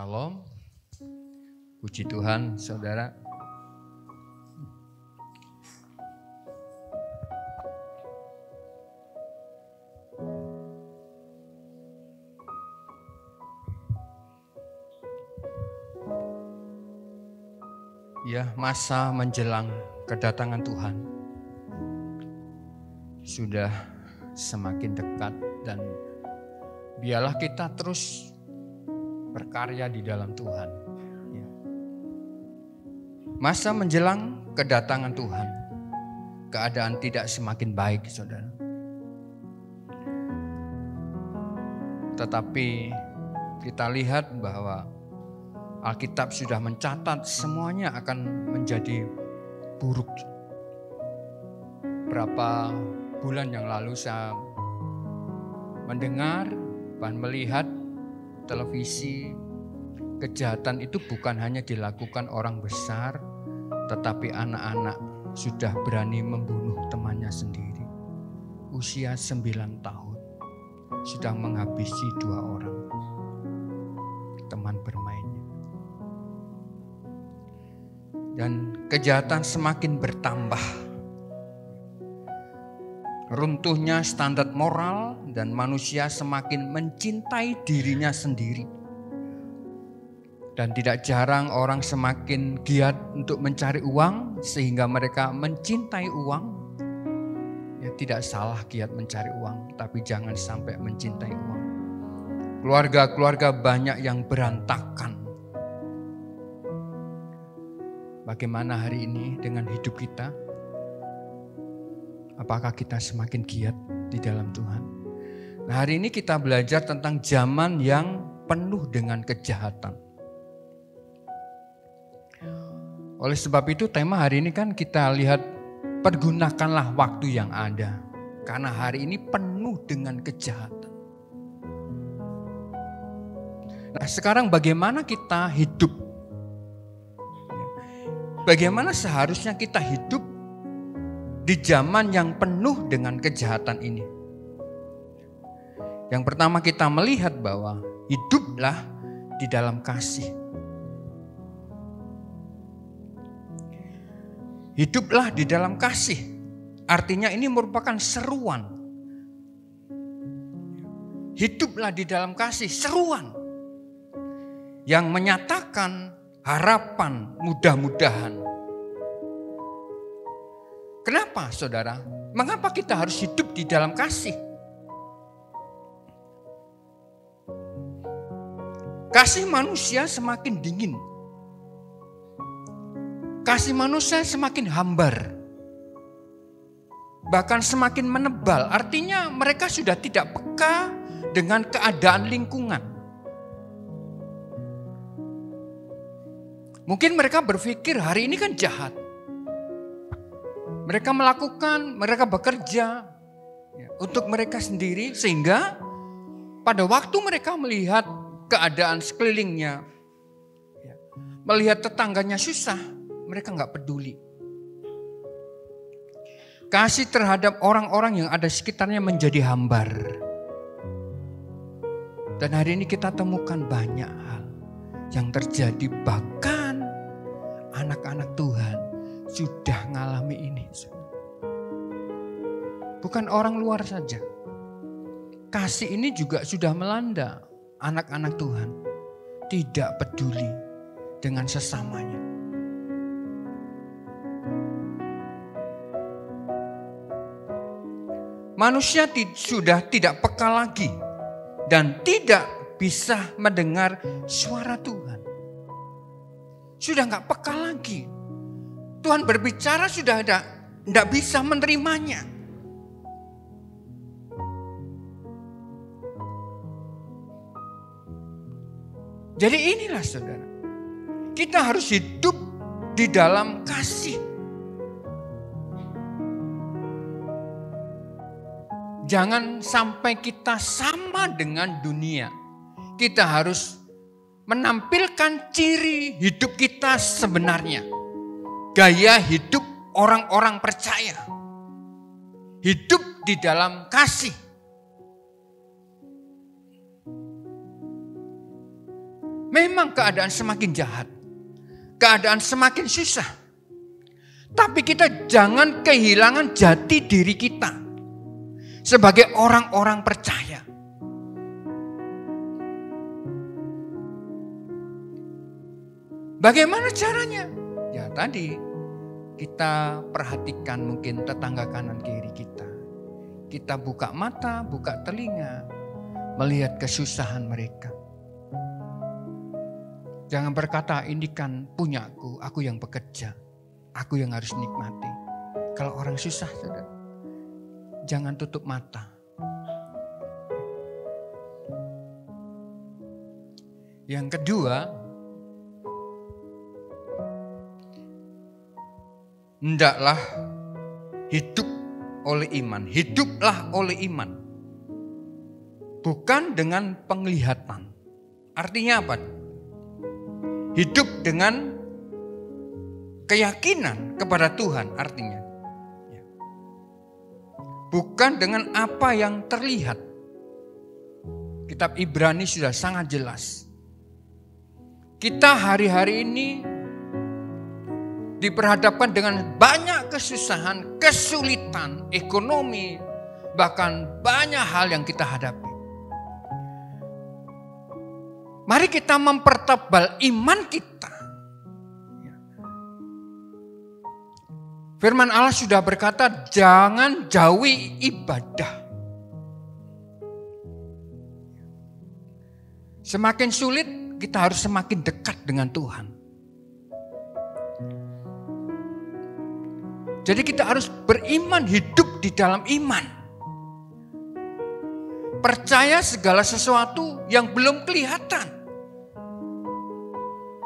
Shalom, puji Tuhan saudara. Ya, masa menjelang kedatangan Tuhan sudah semakin dekat dan biarlah kita terus berkarya di dalam Tuhan. Ya. Masa menjelang kedatangan Tuhan, keadaan tidak semakin baik, saudara. Tetapi kita lihat bahwa Alkitab sudah mencatat semuanya akan menjadi buruk. Berapa bulan yang lalu saya mendengar dan melihat televisi, kejahatan itu bukan hanya dilakukan orang besar, tetapi anak-anak sudah berani membunuh temannya sendiri. Usia 9 tahun, sudah menghabisi 2 orang teman bermainnya. Dan kejahatan semakin bertambah. Runtuhnya standar moral dan manusia semakin mencintai dirinya sendiri. Dan tidak jarang orang semakin giat untuk mencari uang sehingga mereka mencintai uang. Ya, tidak salah giat mencari uang, tapi jangan sampai mencintai uang. Keluarga-keluarga banyak yang berantakan. Bagaimana hari ini dengan hidup kita? Apakah kita semakin giat di dalam Tuhan? Nah, hari ini kita belajar tentang zaman yang penuh dengan kejahatan. Oleh sebab itu tema hari ini kan kita lihat pergunakanlah waktu yang ada. Karena hari ini penuh dengan kejahatan. Nah, sekarang bagaimana kita hidup? Bagaimana seharusnya kita hidup di zaman yang penuh dengan kejahatan ini? Yang pertama kita melihat bahwa hiduplah di dalam kasih. Hiduplah di dalam kasih. Artinya ini merupakan seruan. Hiduplah di dalam kasih, seruan. Yang menyatakan harapan mudah-mudahan. Kenapa saudara? Mengapa kita harus hidup di dalam kasih? Kasih manusia semakin dingin. Kasih manusia semakin hambar. Bahkan semakin menebal. Artinya mereka sudah tidak peka dengan keadaan lingkungan. Mungkin mereka berpikir hari ini kan jahat. Mereka melakukan, mereka bekerja untuk mereka sendiri sehingga pada waktu mereka melihat keadaan sekelilingnya, melihat tetangganya susah, mereka nggak peduli. Kasih terhadap orang-orang yang ada sekitarnya menjadi hambar. Dan hari ini kita temukan banyak hal yang terjadi, bahkan anak-anak Tuhan sudah ngalami ini. Bukan orang luar saja. Kasih ini juga sudah melanda anak-anak Tuhan. Tidak peduli dengan sesamanya. Manusia sudah tidak peka lagi dan tidak bisa mendengar suara Tuhan. Sudah gak peka lagi. Tuhan berbicara sudah tidak bisa menerimanya. Jadi inilah saudara, kita harus hidup di dalam kasih. Jangan sampai kita sama dengan dunia. Kita harus menampilkan ciri hidup kita sebenarnya. Gaya hidup orang-orang percaya. Hidup di dalam kasih. Memang keadaan semakin jahat. Keadaan semakin susah. Tapi kita jangan kehilangan jati diri kita sebagai orang-orang percaya. Bagaimana caranya? Ya tadi kita perhatikan mungkin tetangga kanan kiri kita. Kita buka mata, buka telinga, melihat kesusahan mereka. Jangan berkata, ini kan punyaku, aku yang bekerja, aku yang harus nikmati. Kalau orang susah, saudara, jangan tutup mata. Yang kedua, hendaklah hidup oleh iman. Hiduplah oleh iman. Bukan dengan penglihatan. Artinya apa? Hidup dengan keyakinan kepada Tuhan artinya. Bukan dengan apa yang terlihat. Kitab Ibrani sudah sangat jelas. Kita hari-hari ini diperhadapkan dengan banyak kesusahan, kesulitan, ekonomi, bahkan banyak hal yang kita hadapi. Mari kita mempertebal iman kita. Firman Allah sudah berkata, jangan jauhi ibadah. Semakin sulit, kita harus semakin dekat dengan Tuhan. Jadi kita harus beriman, hidup di dalam iman. Percaya segala sesuatu yang belum kelihatan.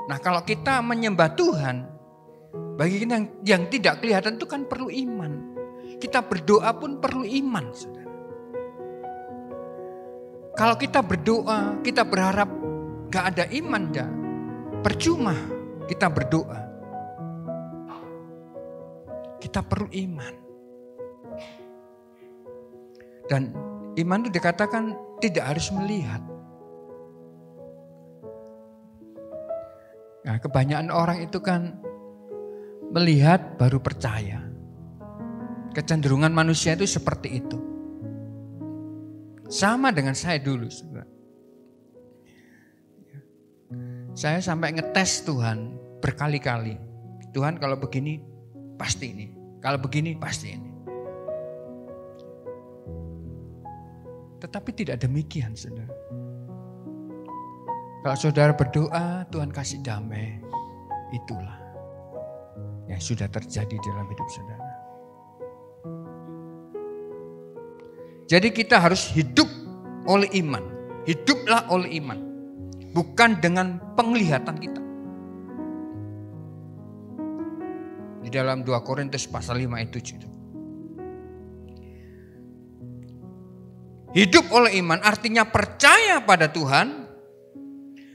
Nah, kalau kita menyembah Tuhan, bagi kita yang tidak kelihatan itu kan perlu iman. Kita berdoa pun perlu iman, saudara. Kalau kita berdoa, kita berharap gak ada iman, percuma kita berdoa. Kita perlu iman. Dan iman itu dikatakan tidak harus melihat. Nah, kebanyakan orang itu kan melihat baru percaya. Kecenderungan manusia itu seperti itu. Sama dengan saya dulu. Saya sampai ngetes Tuhan berkali-kali. Tuhan kalau begini pasti ini. Kalau begini pasti ini. Tetapi tidak demikian, saudara. Kalau saudara berdoa, Tuhan kasih damai. Itulah yang sudah terjadi dalam hidup saudara. Jadi kita harus hidup oleh iman. Hiduplah oleh iman. Bukan dengan penglihatan kita. Di dalam 2 Korintus pasal 5 ayat 7. Hidup oleh iman artinya percaya pada Tuhan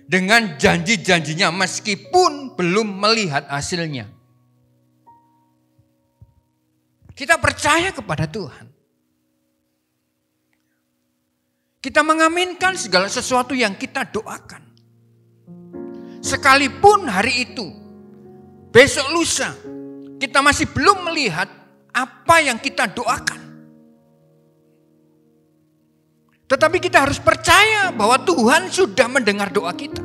dengan janji-janjinya meskipun belum melihat hasilnya. Kita percaya kepada Tuhan. Kita mengaminkan segala sesuatu yang kita doakan. Sekalipun hari itu, besok lusa, kita masih belum melihat apa yang kita doakan. Tetapi kita harus percaya bahwa Tuhan sudah mendengar doa kita.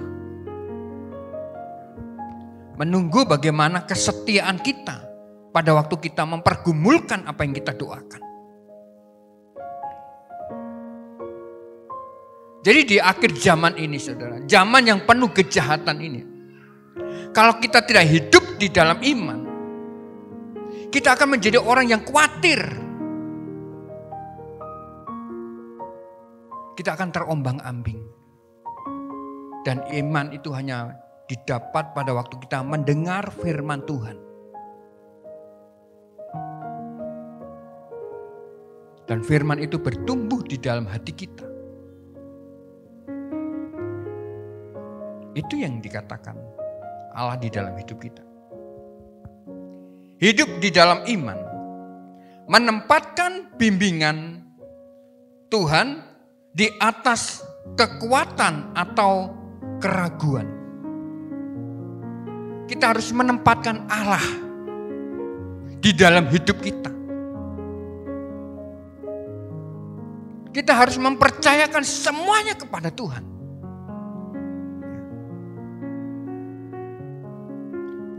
Menunggu bagaimana kesetiaan kita pada waktu kita mempergumulkan apa yang kita doakan. Jadi di akhir zaman ini, saudara, zaman yang penuh kejahatan ini, kalau kita tidak hidup di dalam iman, kita akan menjadi orang yang khawatir. Kita akan terombang-ambing. Dan iman itu hanya didapat pada waktu kita mendengar firman Tuhan. Dan firman itu bertumbuh di dalam hati kita. Itu yang dikatakan Allah di dalam hidup kita. Hidup di dalam iman. Menempatkan bimbingan Tuhan di atas kekuatan atau keraguan. kita harus menempatkan Allah di dalam hidup kita. Kita harus mempercayakan semuanya kepada Tuhan.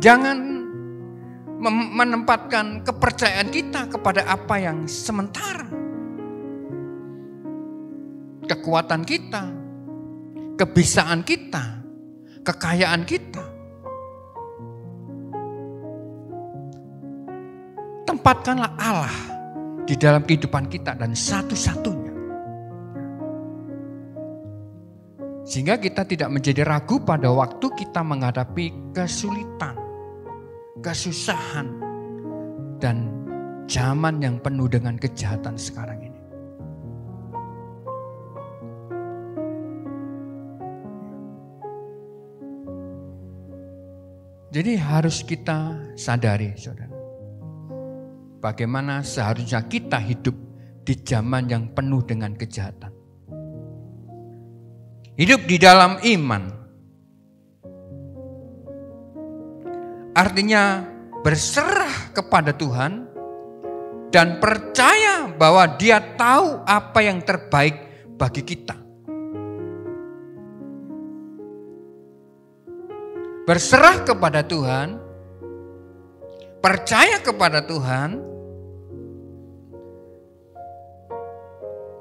Jangan menempatkan kepercayaan kita kepada apa yang sementara. Kekuatan kita, kebisaan kita, kekayaan kita. Tempatkanlah Allah di dalam kehidupan kita dan satu-satunya. Sehingga kita tidak menjadi ragu pada waktu kita menghadapi kesulitan, kesusahan, dan zaman yang penuh dengan kejahatan sekarang ini. Jadi harus kita sadari, saudara, bagaimana seharusnya kita hidup di zaman yang penuh dengan kejahatan. Hidup di dalam iman. Artinya berserah kepada Tuhan dan percaya bahwa Dia tahu apa yang terbaik bagi kita. Berserah kepada Tuhan, percaya kepada Tuhan,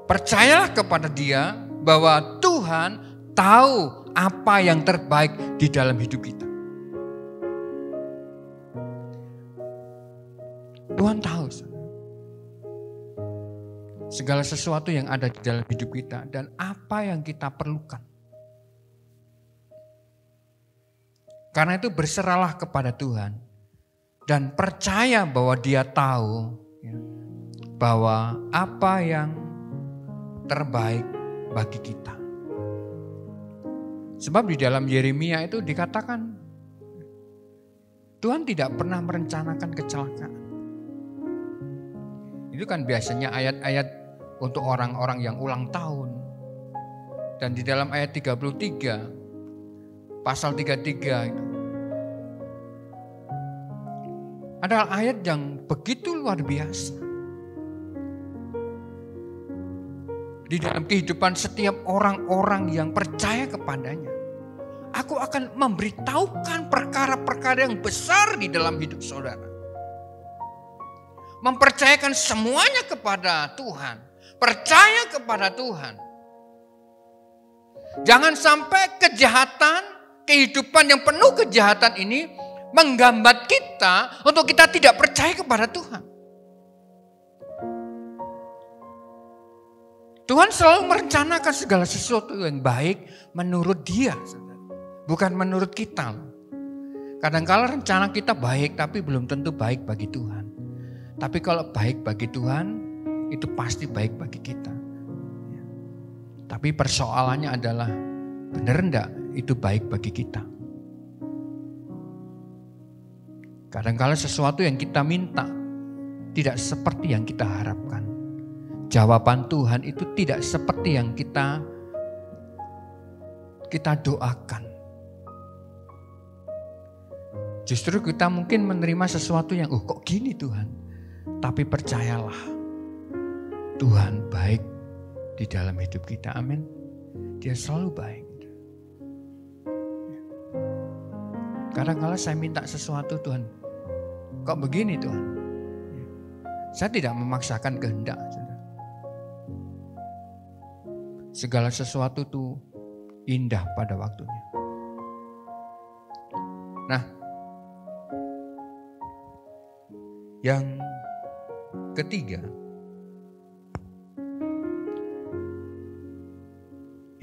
percayalah kepada Dia bahwa Tuhan tahu apa yang terbaik di dalam hidup kita. Tuhan tahu segala sesuatu yang ada di dalam hidup kita dan apa yang kita perlukan. Karena itu berserahlah kepada Tuhan dan percaya bahwa Dia tahu bahwa apa yang terbaik bagi kita. Sebab di dalam Yeremia itu dikatakan Tuhan tidak pernah merencanakan kecelakaan. Itu kan biasanya ayat-ayat untuk orang-orang yang ulang tahun. Dan di dalam ayat 33, pasal 33 itu adalah ayat yang begitu luar biasa. Di dalam kehidupan setiap orang-orang yang percaya kepadanya. Aku akan memberitahukan perkara-perkara yang besar di dalam hidup saudara. Mempercayakan semuanya kepada Tuhan. Percaya kepada Tuhan. Jangan sampai kejahatan, kehidupan yang penuh kejahatan ini menggambat kita untuk kita tidak percaya kepada Tuhan. Tuhan selalu merencanakan segala sesuatu yang baik menurut Dia, bukan menurut kita. Kadang-kala rencana kita baik tapi belum tentu baik bagi Tuhan. Tapi kalau baik bagi Tuhan, itu pasti baik bagi kita. Tapi persoalannya adalah, benar enggak itu baik bagi kita? Kadang-kala sesuatu yang kita minta tidak seperti yang kita harapkan. Jawaban Tuhan itu tidak seperti yang kita doakan. Justru kita mungkin menerima sesuatu yang, kok gini Tuhan. Tapi percayalah, Tuhan baik di dalam hidup kita. Amin. Dia selalu baik. Kadang-kala saya minta sesuatu, Tuhan, kok begini Tuhan? Saya tidak memaksakan kehendak. Segala sesuatu itu indah pada waktunya. Nah, yang ketiga,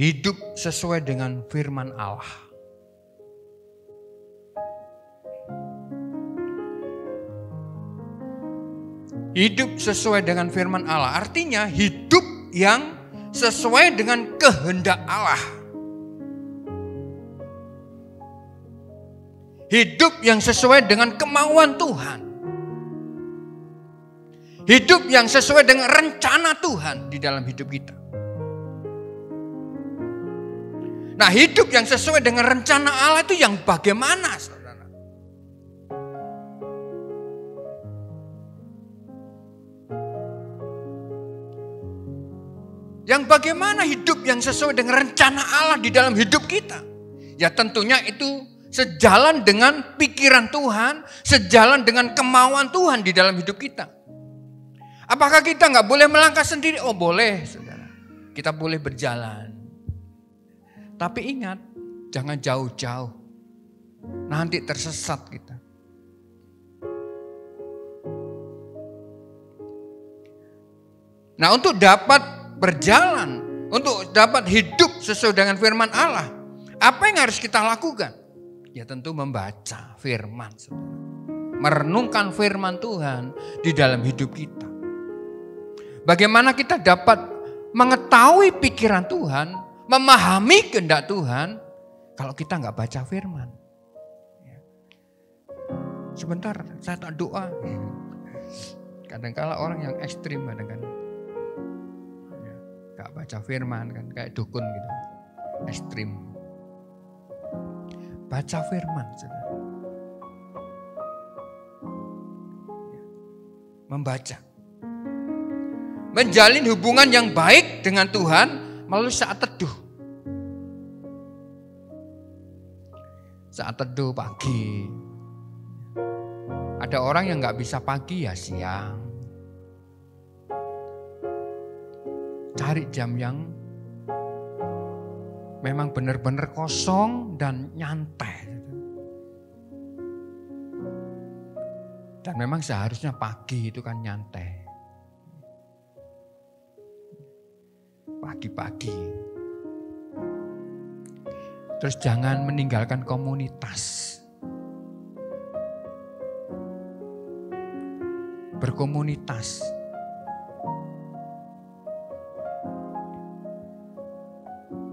hidup sesuai dengan firman Allah. Hidup sesuai dengan firman Allah, artinya hidup yang sesuai dengan kehendak Allah. Hidup yang sesuai dengan kemauan Tuhan. Hidup yang sesuai dengan rencana Tuhan di dalam hidup kita. Nah, hidup yang sesuai dengan rencana Allah itu yang bagaimana, saudara? Yang bagaimana hidup yang sesuai dengan rencana Allah di dalam hidup kita. Ya tentunya itu sejalan dengan pikiran Tuhan, sejalan dengan kemauan Tuhan di dalam hidup kita. Apakah kita nggak boleh melangkah sendiri? Oh boleh, saudara. Kita boleh berjalan. Tapi ingat, jangan jauh-jauh. Nanti tersesat kita. Nah, untuk dapat berjalan, untuk dapat hidup sesuai dengan firman Allah, apa yang harus kita lakukan? Ya tentu membaca firman, saudara. Merenungkan firman Tuhan di dalam hidup kita. Bagaimana kita dapat mengetahui pikiran Tuhan, memahami kehendak Tuhan, kalau kita nggak baca firman. Sebentar, saya tak doa. Kadang-kala orang yang ekstrim, kadang-kadang nggak baca firman, kan kayak dukun gitu, ekstrim. Baca firman, saudara. Membaca. Menjalin hubungan yang baik dengan Tuhan melalui saat teduh. Saat teduh pagi. Ada orang yang gak bisa pagi ya siang. Cari jam yang memang benar-benar kosong dan nyantai. Dan memang seharusnya pagi itu kan nyantai. Pagi-pagi. Terus jangan meninggalkan komunitas. Berkomunitas.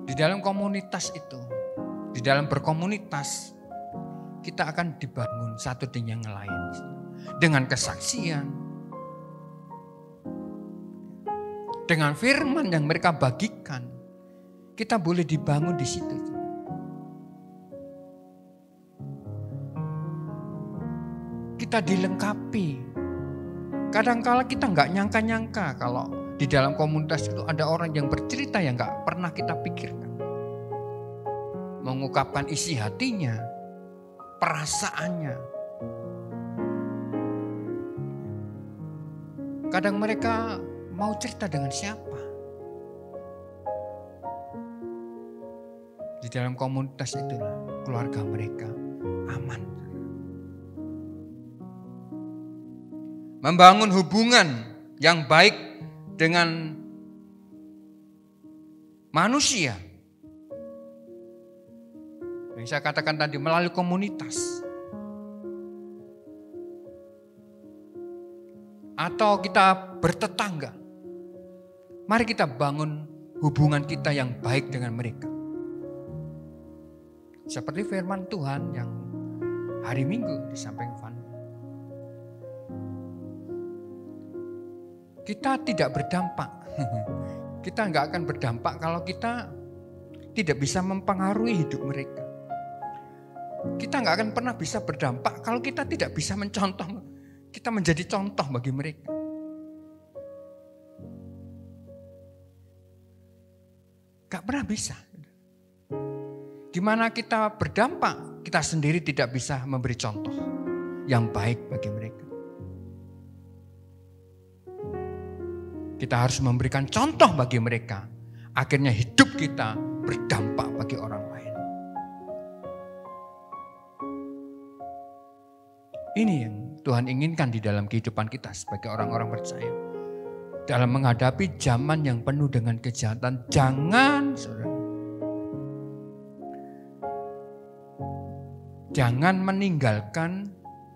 Di dalam komunitas itu, di dalam berkomunitas, kita akan dibangun satu dengan yang lain. Dengan kesaksian, dengan firman yang mereka bagikan, kita boleh dibangun di situ. Kita dilengkapi. Kadang-kala kita nggak nyangka-nyangka kalau di dalam komunitas itu ada orang yang bercerita yang nggak pernah kita pikirkan. Mengungkapkan isi hatinya, perasaannya. Kadang mereka mau cerita dengan siapa. Di dalam komunitas itulah keluarga mereka aman. Membangun hubungan yang baik dengan manusia. Yang saya katakan tadi melalui komunitas. Atau kita bertetangga. Mari kita bangun hubungan kita yang baik dengan mereka. Seperti firman Tuhan yang hari Minggu disampaikan Van. Kita tidak berdampak. Kita nggak akan berdampak kalau kita tidak bisa mempengaruhi hidup mereka. Kita nggak akan pernah bisa berdampak kalau kita tidak bisa mencontoh. Kita menjadi contoh bagi mereka. Gak pernah bisa. Gimana kita berdampak, kita sendiri tidak bisa memberi contoh yang baik bagi mereka. Kita harus memberikan contoh bagi mereka. Akhirnya hidup kita berdampak bagi orang lain. Ini yang Tuhan inginkan di dalam kehidupan kita sebagai orang-orang percaya. Dalam menghadapi zaman yang penuh dengan kejahatan, jangan meninggalkan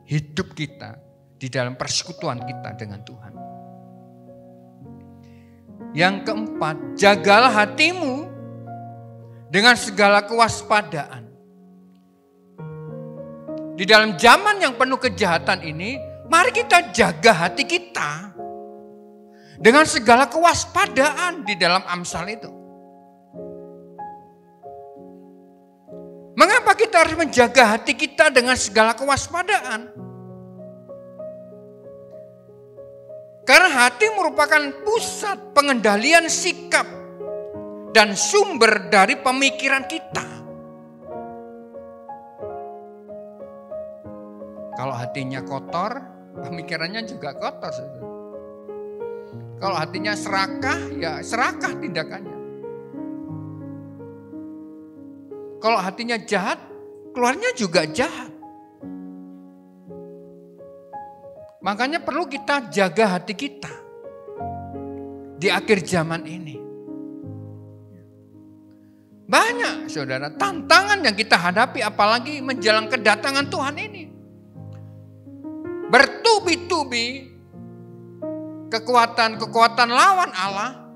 hidup kita di dalam persekutuan kita dengan Tuhan. Yang keempat, jagalah hatimu dengan segala kewaspadaan. Di dalam zaman yang penuh kejahatan ini, mari kita jaga hati kita dengan segala kewaspadaan di dalam Amsal itu. Mengapa kita harus menjaga hati kita dengan segala kewaspadaan? Karena hati merupakan pusat pengendalian sikap dan sumber dari pemikiran kita. Kalau hatinya kotor, pemikirannya juga kotor. Kalau hatinya serakah, ya serakah tindakannya. Kalau hatinya jahat, keluarnya juga jahat. Makanya perlu kita jaga hati kita di akhir zaman ini. Banyak saudara tantangan yang kita hadapi apalagi menjelang kedatangan Tuhan ini. Bertubi-tubi kekuatan-kekuatan lawan Allah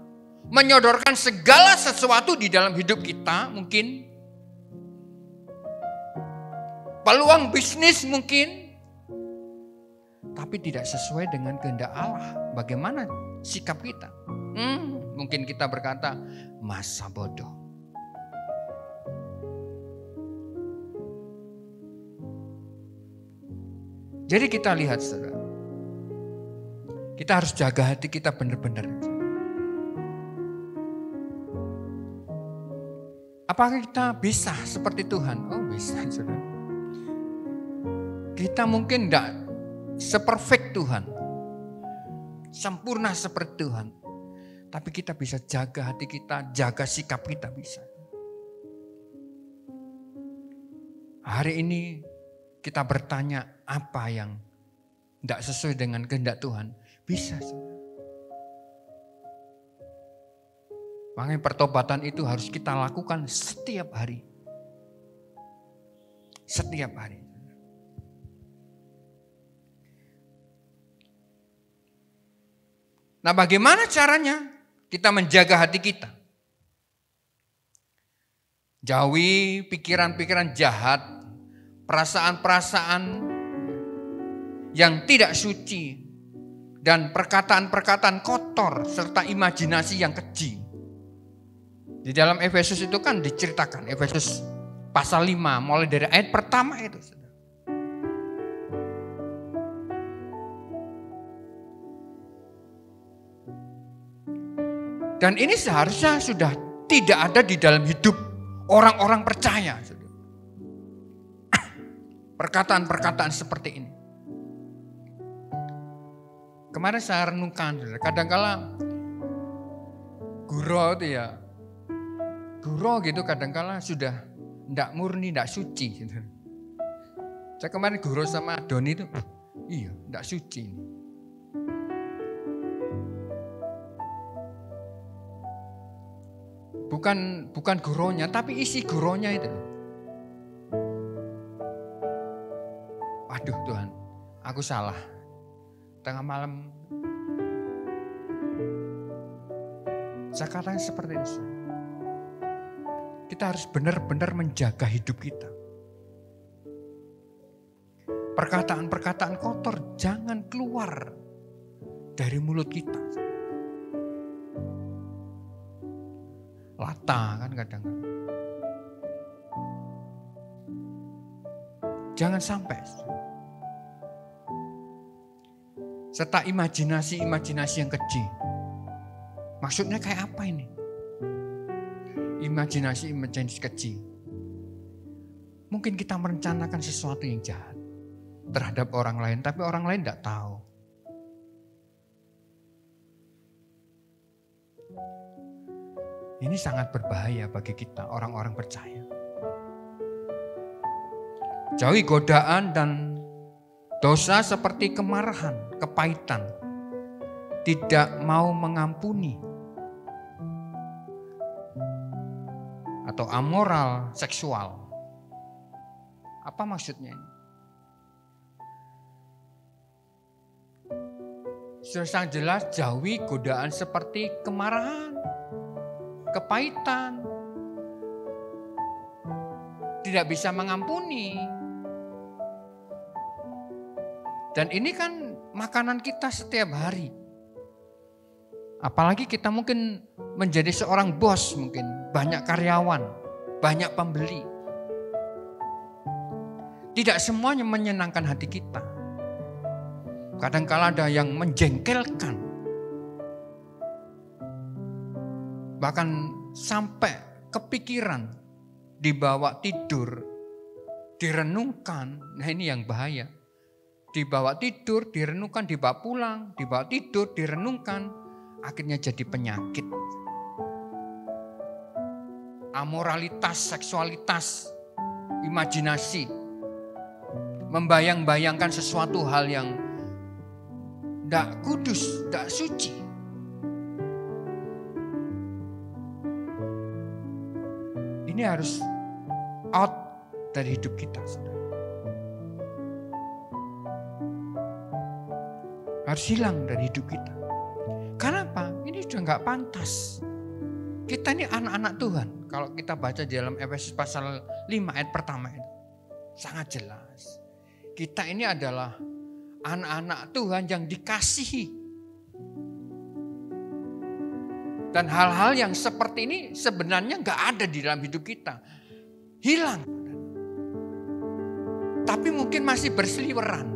menyodorkan segala sesuatu di dalam hidup kita mungkin. Peluang bisnis mungkin. Tapi tidak sesuai dengan kehendak Allah. Bagaimana sikap kita? Mungkin kita berkata, masa bodoh. Jadi kita lihat saudara. Kita harus jaga hati kita benar-benar. Apakah kita bisa seperti Tuhan? Oh bisa saudara. Kita mungkin tidak seperfect Tuhan. Sempurna seperti Tuhan. Tapi kita bisa jaga hati kita, jaga sikap kita bisa. Hari ini kita bertanya apa yang tidak sesuai dengan kehendak Tuhan. Bisa. Makanya pertobatan itu harus kita lakukan setiap hari. Setiap hari. Nah, bagaimana caranya kita menjaga hati kita? Jauhi pikiran-pikiran jahat, perasaan-perasaan yang tidak suci, dan perkataan-perkataan kotor serta imajinasi yang keji. Di dalam Efesus itu kan diceritakan, Efesus pasal 5 mulai dari ayat pertama itu. Dan ini seharusnya sudah tidak ada di dalam hidup orang-orang percaya. Perkataan-perkataan seperti ini. Kemarin saya renungkan, kadang-kala guru itu ya, guru gitu kadang-kala sudah tidak murni, tidak suci. Saya kemarin guru sama Doni itu, iya tidak suci ini. Bukan gurunya, tapi isi gurunya itu. Waduh Tuhan, aku salah. Tengah malam, saya katakan seperti itu. Kita harus benar-benar menjaga hidup kita. Perkataan-perkataan kotor jangan keluar dari mulut kita. Lata kan kadang-kadang. Jangan sampai. Serta imajinasi-imajinasi yang keji. Maksudnya kayak apa ini? Imajinasi-imajinasi keji. Mungkin kita merencanakan sesuatu yang jahat terhadap orang lain, tapi orang lain tidak tahu. Ini sangat berbahaya bagi kita, orang-orang percaya. Jauhi godaan dan dosa seperti kemarahan, kepahitan, tidak mau mengampuni, atau amoral seksual. Apa maksudnya ini? Sudah sangat jelas, jauhi godaan seperti kemarahan, kepahitan, tidak bisa mengampuni. Dan ini kan makanan kita setiap hari. Apalagi kita mungkin menjadi seorang bos, mungkin banyak karyawan, banyak pembeli. Tidak semuanya menyenangkan hati kita. Kadang-kala ada yang menjengkelkan. Bahkan sampai kepikiran, dibawa tidur, direnungkan. Nah ini yang bahaya. Dibawa tidur, direnungkan, dibawa pulang, dibawa tidur, direnungkan. Akhirnya jadi penyakit. Amoralitas, seksualitas, imajinasi. Membayang-bayangkan sesuatu hal yang tidak kudus, tidak suci. Ini harus out dari hidup kita, saudara. Harus hilang dari hidup kita. Kenapa? Ini sudah nggak pantas. Kita ini anak-anak Tuhan. Kalau kita baca di dalam Efesus pasal 5 ayat pertama itu. Sangat jelas. Kita ini adalah anak-anak Tuhan yang dikasihi. Dan hal-hal yang seperti ini sebenarnya nggak ada di dalam hidup kita. Hilang. Tapi mungkin masih berseliweran.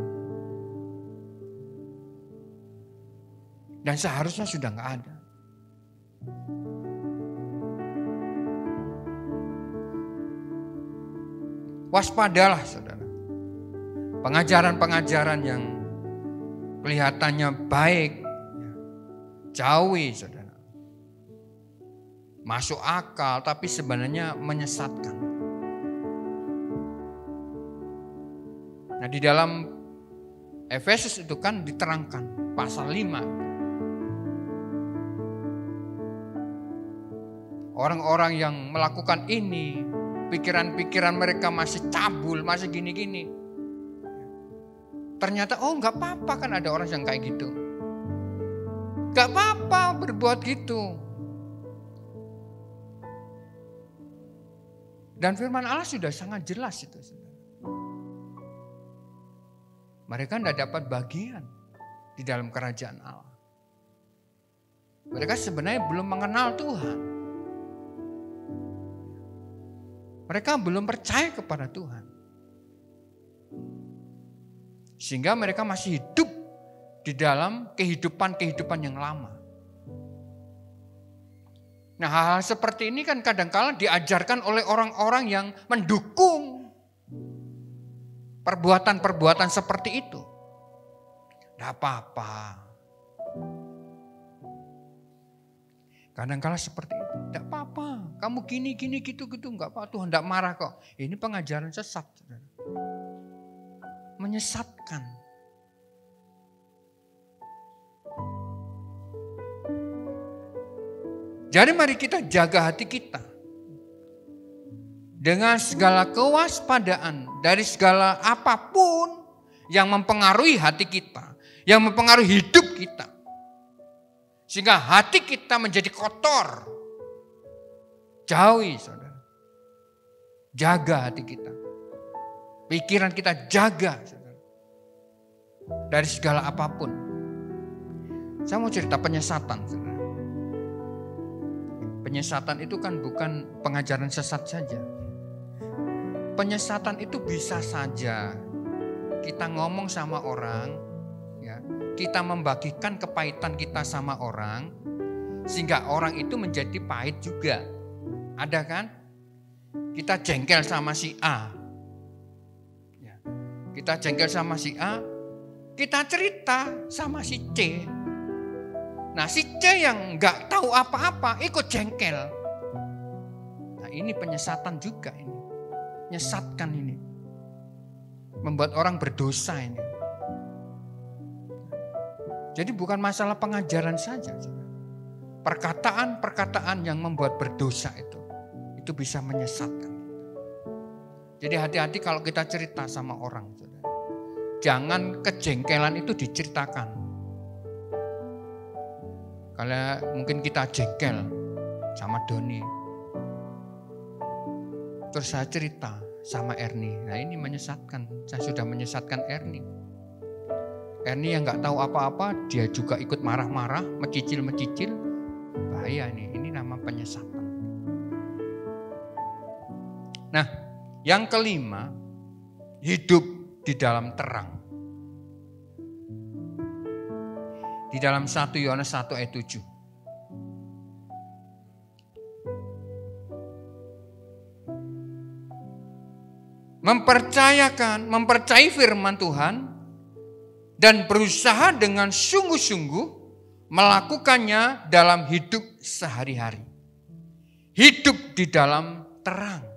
Dan seharusnya sudah nggak ada. Waspadalah saudara. Pengajaran-pengajaran yang kelihatannya baik, jauhi saudara. Masuk akal tapi sebenarnya menyesatkan. Nah di dalam Efesus itu kan diterangkan pasal 5. Orang-orang yang melakukan ini, pikiran-pikiran mereka masih cabul, masih gini-gini. Ternyata gak apa-apa kan ada orang yang kayak gitu. Gak apa-apa berbuat gitu. Dan firman Allah sudah sangat jelas itu. Mereka tidak dapat bagian di dalam kerajaan Allah. Mereka sebenarnya belum mengenal Tuhan. Mereka belum percaya kepada Tuhan. Sehingga mereka masih hidup di dalam kehidupan-kehidupan yang lama. Nah hal-hal seperti ini kan kadang-kala diajarkan oleh orang-orang yang mendukung perbuatan-perbuatan seperti itu. Tidak apa-apa. Kadang-kala seperti itu. Tidak apa-apa. Kamu gini, gitu. Enggak apa-apa. Tuhan tidak marah kok. Ini pengajaran sesat. Menyesatkan. Jadi mari kita jaga hati kita. Dengan segala kewaspadaan. Dari segala apapun yang mempengaruhi hati kita. Yang mempengaruhi hidup kita. Sehingga hati kita menjadi kotor. Jauhi saudara. Jaga hati kita. Pikiran kita jaga saudara. Dari segala apapun. Saya mau cerita penyesatan saudara. Penyesatan itu kan bukan pengajaran sesat saja. Penyesatan itu bisa saja kita ngomong sama orang, ya, kita membagikan kepahitan kita sama orang, sehingga orang itu menjadi pahit juga. Ada kan? Kita jengkel sama si A. Ya, kita jengkel sama si A, kita cerita sama si C. Nah si C yang nggak tahu apa-apa ikut jengkel. Nah ini penyesatan juga ini. Nyesatkan ini. Membuat orang berdosa ini. Jadi bukan masalah pengajaran saja. Perkataan-perkataan yang membuat berdosa itu bisa menyesatkan. Jadi hati-hati kalau kita cerita sama orang. Jangan kejengkelan itu diceritakan. Kalau mungkin kita jengkel sama Doni. Terus saya cerita sama Ernie. Nah ini menyesatkan. Saya sudah menyesatkan Ernie. Ernie yang gak tahu apa-apa, dia juga ikut marah-marah, mecicil-mecicil. Bahaya nih, ini nama penyesatan. Nah, yang kelima, hidup di dalam terang. Di dalam 1 Yohanes 1 ayat 7. mempercayai firman Tuhan, dan berusaha dengan sungguh-sungguh melakukannya dalam hidup sehari-hari. Hidup di dalam terang.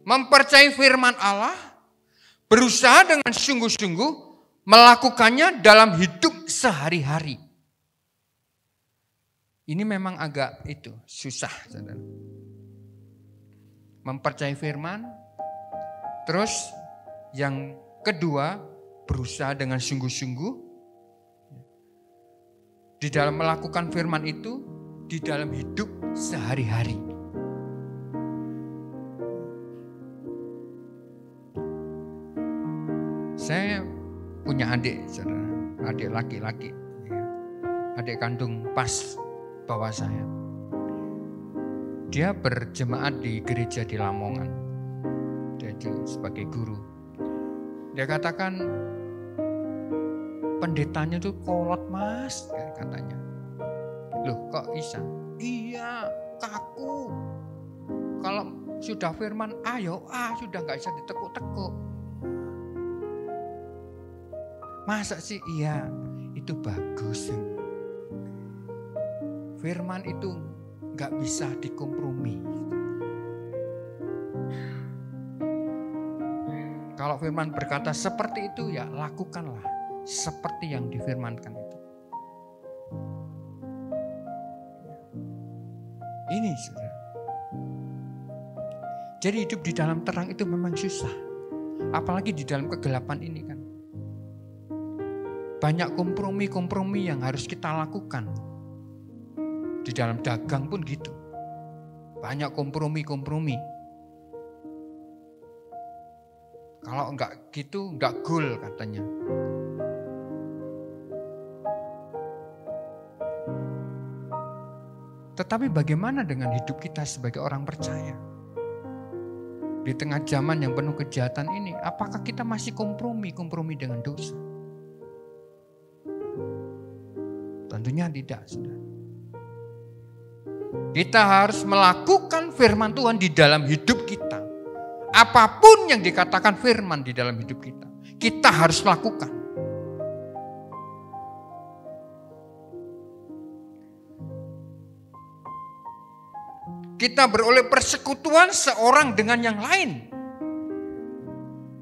Mempercayai firman Allah, berusaha dengan sungguh-sungguh melakukannya dalam hidup sehari-hari. Ini memang agak susah, saudara. Mempercayai firman, terus yang kedua, berusaha dengan sungguh-sungguh di dalam melakukan firman itu di dalam hidup sehari-hari. Saya punya adik, saudara, adik laki-laki, adik kandung pas bawah saya. Dia berjemaat di gereja di Lamongan. Dia juga sebagai guru. Dia katakan, pendetanya tuh kolot mas, katanya. Loh kok bisa? Iya, kaku. Kalau sudah firman ayo, sudah gak bisa ditekuk-tekuk. Masa sih? Iya, itu bagus. Firman itu gak bisa dikompromi. Kalau firman berkata seperti itu, ya lakukanlah seperti yang difirmankan itu. Ini saudara. Jadi hidup di dalam terang itu memang susah. Apalagi di dalam kegelapan ini kan. Banyak kompromi-kompromi yang harus kita lakukan. Di dalam dagang pun gitu. Banyak kompromi-kompromi. Kalau enggak gitu, enggak goal katanya. Tetapi bagaimana dengan hidup kita sebagai orang percaya? Di tengah zaman yang penuh kejahatan ini, apakah kita masih kompromi dengan dosa? Tentunya tidak, saudara. Kita harus melakukan firman Tuhan di dalam hidup kita. Apapun yang dikatakan firman di dalam hidup kita, kita harus lakukan. Kita beroleh persekutuan seorang dengan yang lain.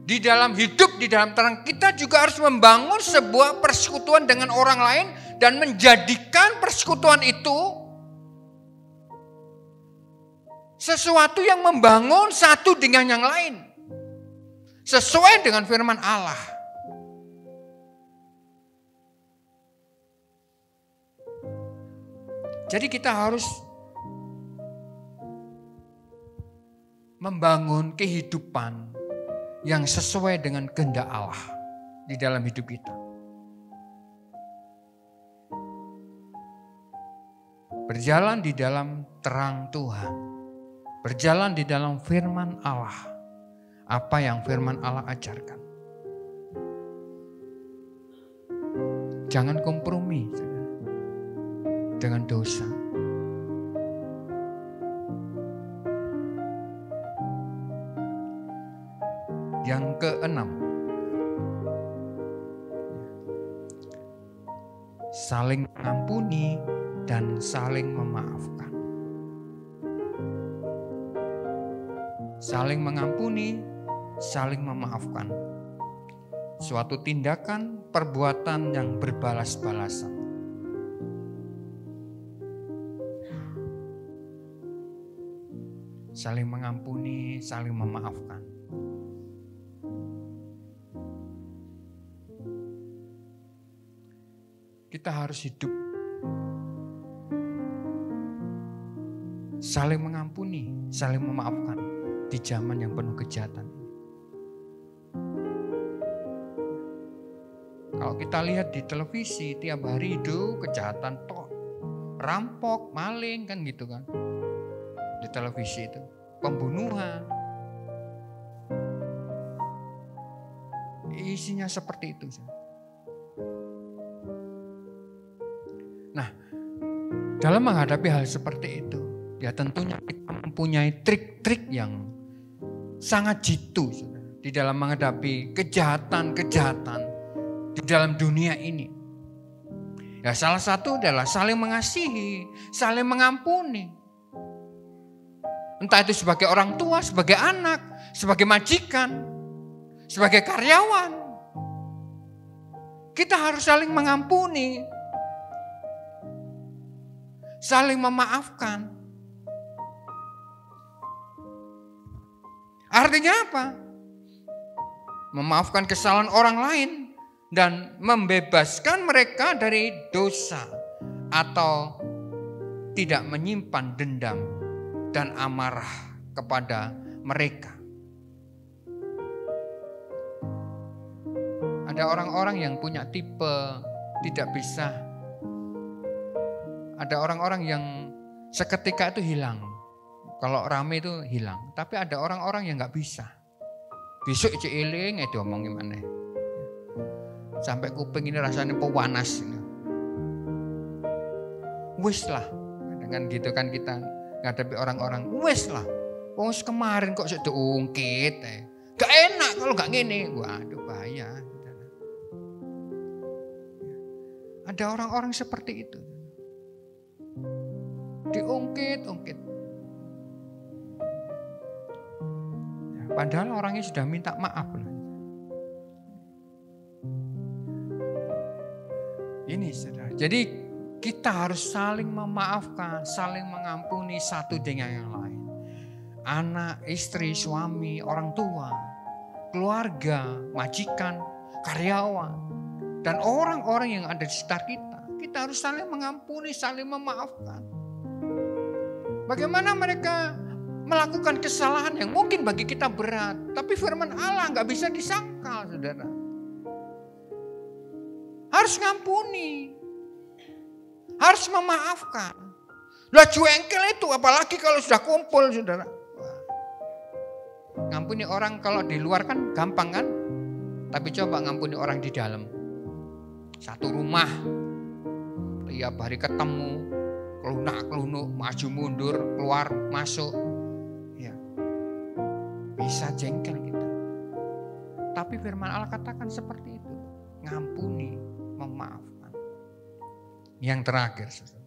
Di dalam hidup, di dalam terang, kita juga harus membangun sebuah persekutuan dengan orang lain dan menjadikan persekutuan itu sesuatu yang membangun satu dengan yang lain. Sesuai dengan firman Allah. Jadi kita harus membangun kehidupan yang sesuai dengan kehendak Allah di dalam hidup kita. Berjalan di dalam terang Tuhan. Berjalan di dalam firman Allah. Apa yang firman Allah ajarkan. Jangan kompromi dengan dosa. Yang keenam, saling mengampuni dan saling memaafkan. Saling mengampuni, saling memaafkan. Suatu tindakan, perbuatan yang berbalas-balasan. Saling mengampuni, saling memaafkan. Kita harus hidup saling mengampuni, saling memaafkan di zaman yang penuh kejahatan. Kalau kita lihat di televisi tiap hari itu kejahatan tok, rampok, maling kan gitu kan. Di televisi itu, pembunuhan. Isinya seperti itu. Nah, dalam menghadapi hal seperti itu, ya tentunya kita mempunyai trik-trik yang sangat jitu di dalam menghadapi kejahatan-kejahatan di dalam dunia ini. Ya, salah satu adalah saling mengasihi, saling mengampuni. Entah itu sebagai orang tua, sebagai anak, sebagai majikan, sebagai karyawan. Kita harus saling mengampuni, saling memaafkan. Artinya apa? Memaafkan kesalahan orang lain dan membebaskan mereka dari dosa atau tidak menyimpan dendam dan amarah kepada mereka. Ada orang-orang yang punya tipe tidak bisa. Ada orang-orang yang seketika itu hilang. Kalau rame itu hilang. Tapi ada orang-orang yang gak bisa. Besok eling itu omong gimana. Sampai kuping ini rasanya pewanas. Wis lah. Dengan gitu kan kita ngadepi orang-orang. Wis lah. Wis kemarin kok sudah ungkit. Gak enak kalau gak gini. Waduh bahaya. Ada orang-orang seperti itu. Diungkit-ungkit. Ya, padahal orangnya sudah minta maaf. Ini saudara. Jadi kita harus saling memaafkan, saling mengampuni satu dengan yang lain. Anak, istri, suami, orang tua, keluarga, majikan, karyawan. Dan orang-orang yang ada di sekitar kita harus saling mengampuni, saling memaafkan. Bagaimana mereka melakukan kesalahan yang mungkin bagi kita berat, tapi firman Allah nggak bisa disangkal, saudara. Harus ngampuni, harus memaafkan. Lah jengkel itu, apalagi kalau sudah kumpul, saudara. Ngampuni orang kalau di luar kan gampang kan, tapi coba ngampuni orang di dalam. Satu rumah, tiap hari ketemu, kelunak-kelunuk, maju mundur, keluar, masuk. Ya, bisa jengkel kita. Tapi firman Allah katakan seperti itu. Ngampuni, memaafkan. Yang terakhir, saudara.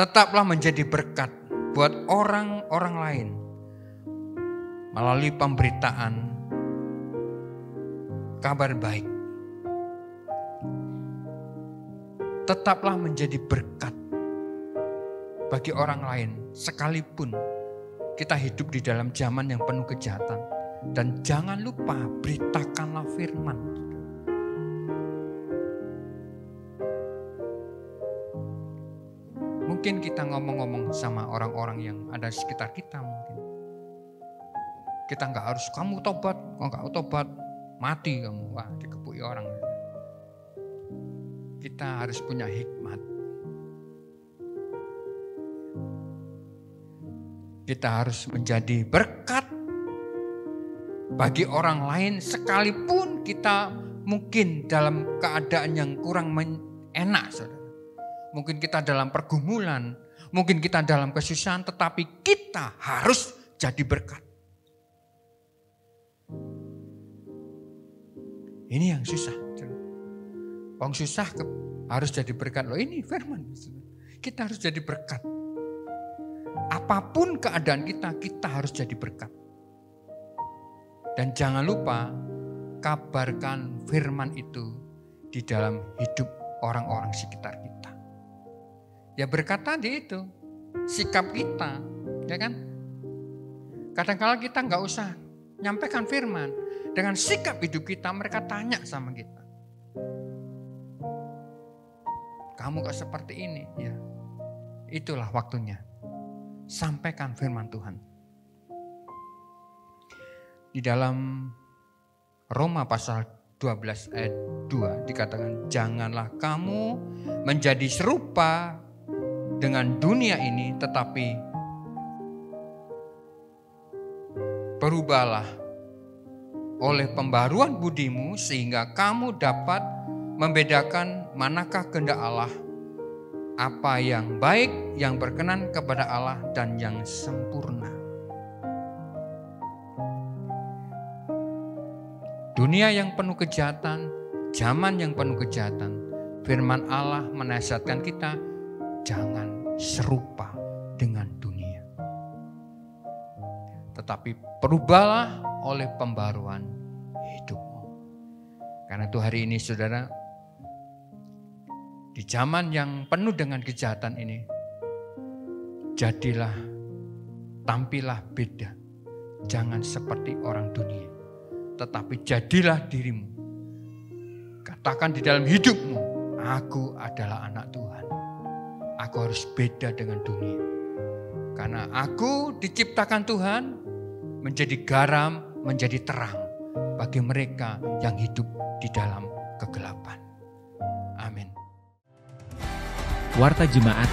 Tetaplah menjadi berkat buat orang-orang lain. Melalui pemberitaan kabar baik. Tetaplah menjadi berkat bagi orang lain sekalipun kita hidup di dalam zaman yang penuh kejahatan. Dan jangan lupa beritakanlah firman. Mungkin kita ngomong-ngomong sama orang-orang yang ada di sekitar kita mungkin. Kita nggak harus kamu tobat, kalau nggak tobat mati kamu, wah dikepui orang. Kita harus punya hikmat. Kita harus menjadi berkat bagi orang lain sekalipun kita mungkin dalam keadaan yang kurang enak, saudara. Mungkin kita dalam pergumulan, mungkin kita dalam kesusahan, tetapi kita harus jadi berkat. Ini yang susah. Wong susah harus jadi berkat. Loh ini firman. Kita harus jadi berkat. Apapun keadaan kita harus jadi berkat. Dan jangan lupa kabarkan firman itu di dalam hidup orang-orang sekitar kita. Ya berkat tadi itu, sikap kita, ya kan? Kadang-kadang kita nggak usah nyampaikan firman. Dengan sikap hidup kita, mereka tanya sama kita. Kamu kok seperti ini? Ya, itulah waktunya. Sampaikan firman Tuhan. Di dalam Roma pasal 12 ayat 2 dikatakan, janganlah kamu menjadi serupa dengan dunia ini, tetapi berubahlah oleh pembaruan budimu sehingga kamu dapat membedakan manakah kehendak Allah, apa yang baik, yang berkenan kepada Allah, dan yang sempurna. Dunia yang penuh kejahatan, zaman yang penuh kejahatan, firman Allah menasihatkan kita, jangan serupa dengan dunia. Tetapi berubahlah oleh pembaruan hidupmu. Karena itu hari ini saudara, di zaman yang penuh dengan kejahatan ini, tampillah beda. Jangan seperti orang dunia, tetapi jadilah dirimu. Katakan di dalam hidupmu, aku adalah anak Tuhan. Aku harus beda dengan dunia. Karena aku diciptakan Tuhan menjadi garam, menjadi terang bagi mereka yang hidup di dalam kegelapan. Amin. Warta Jemaat.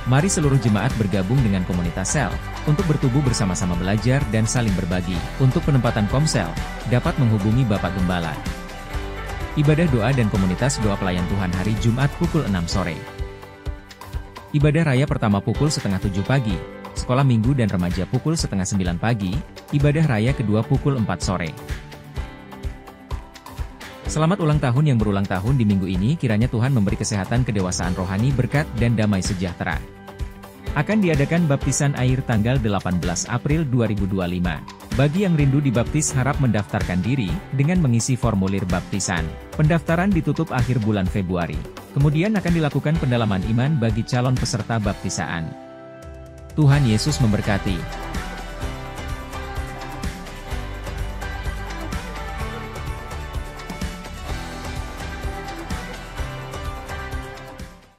Mari seluruh jemaat bergabung dengan komunitas sel untuk bertumbuh bersama-sama belajar dan saling berbagi. Untuk penempatan komsel, dapat menghubungi Bapak Gembala. Ibadah doa dan komunitas doa pelayan Tuhan hari Jumat pukul 6 sore. Ibadah raya pertama pukul 6:30 pagi, sekolah minggu dan remaja pukul 8:30 pagi, ibadah raya kedua pukul 4 sore. Selamat ulang tahun yang berulang tahun di minggu ini, kiranya Tuhan memberi kesehatan, kedewasaan rohani, berkat, dan damai sejahtera. Akan diadakan baptisan air tanggal 18 April 2025. Bagi yang rindu dibaptis harap mendaftarkan diri dengan mengisi formulir baptisan. Pendaftaran ditutup akhir bulan Februari. Kemudian akan dilakukan pendalaman iman bagi calon peserta baptisaan. Tuhan Yesus memberkati.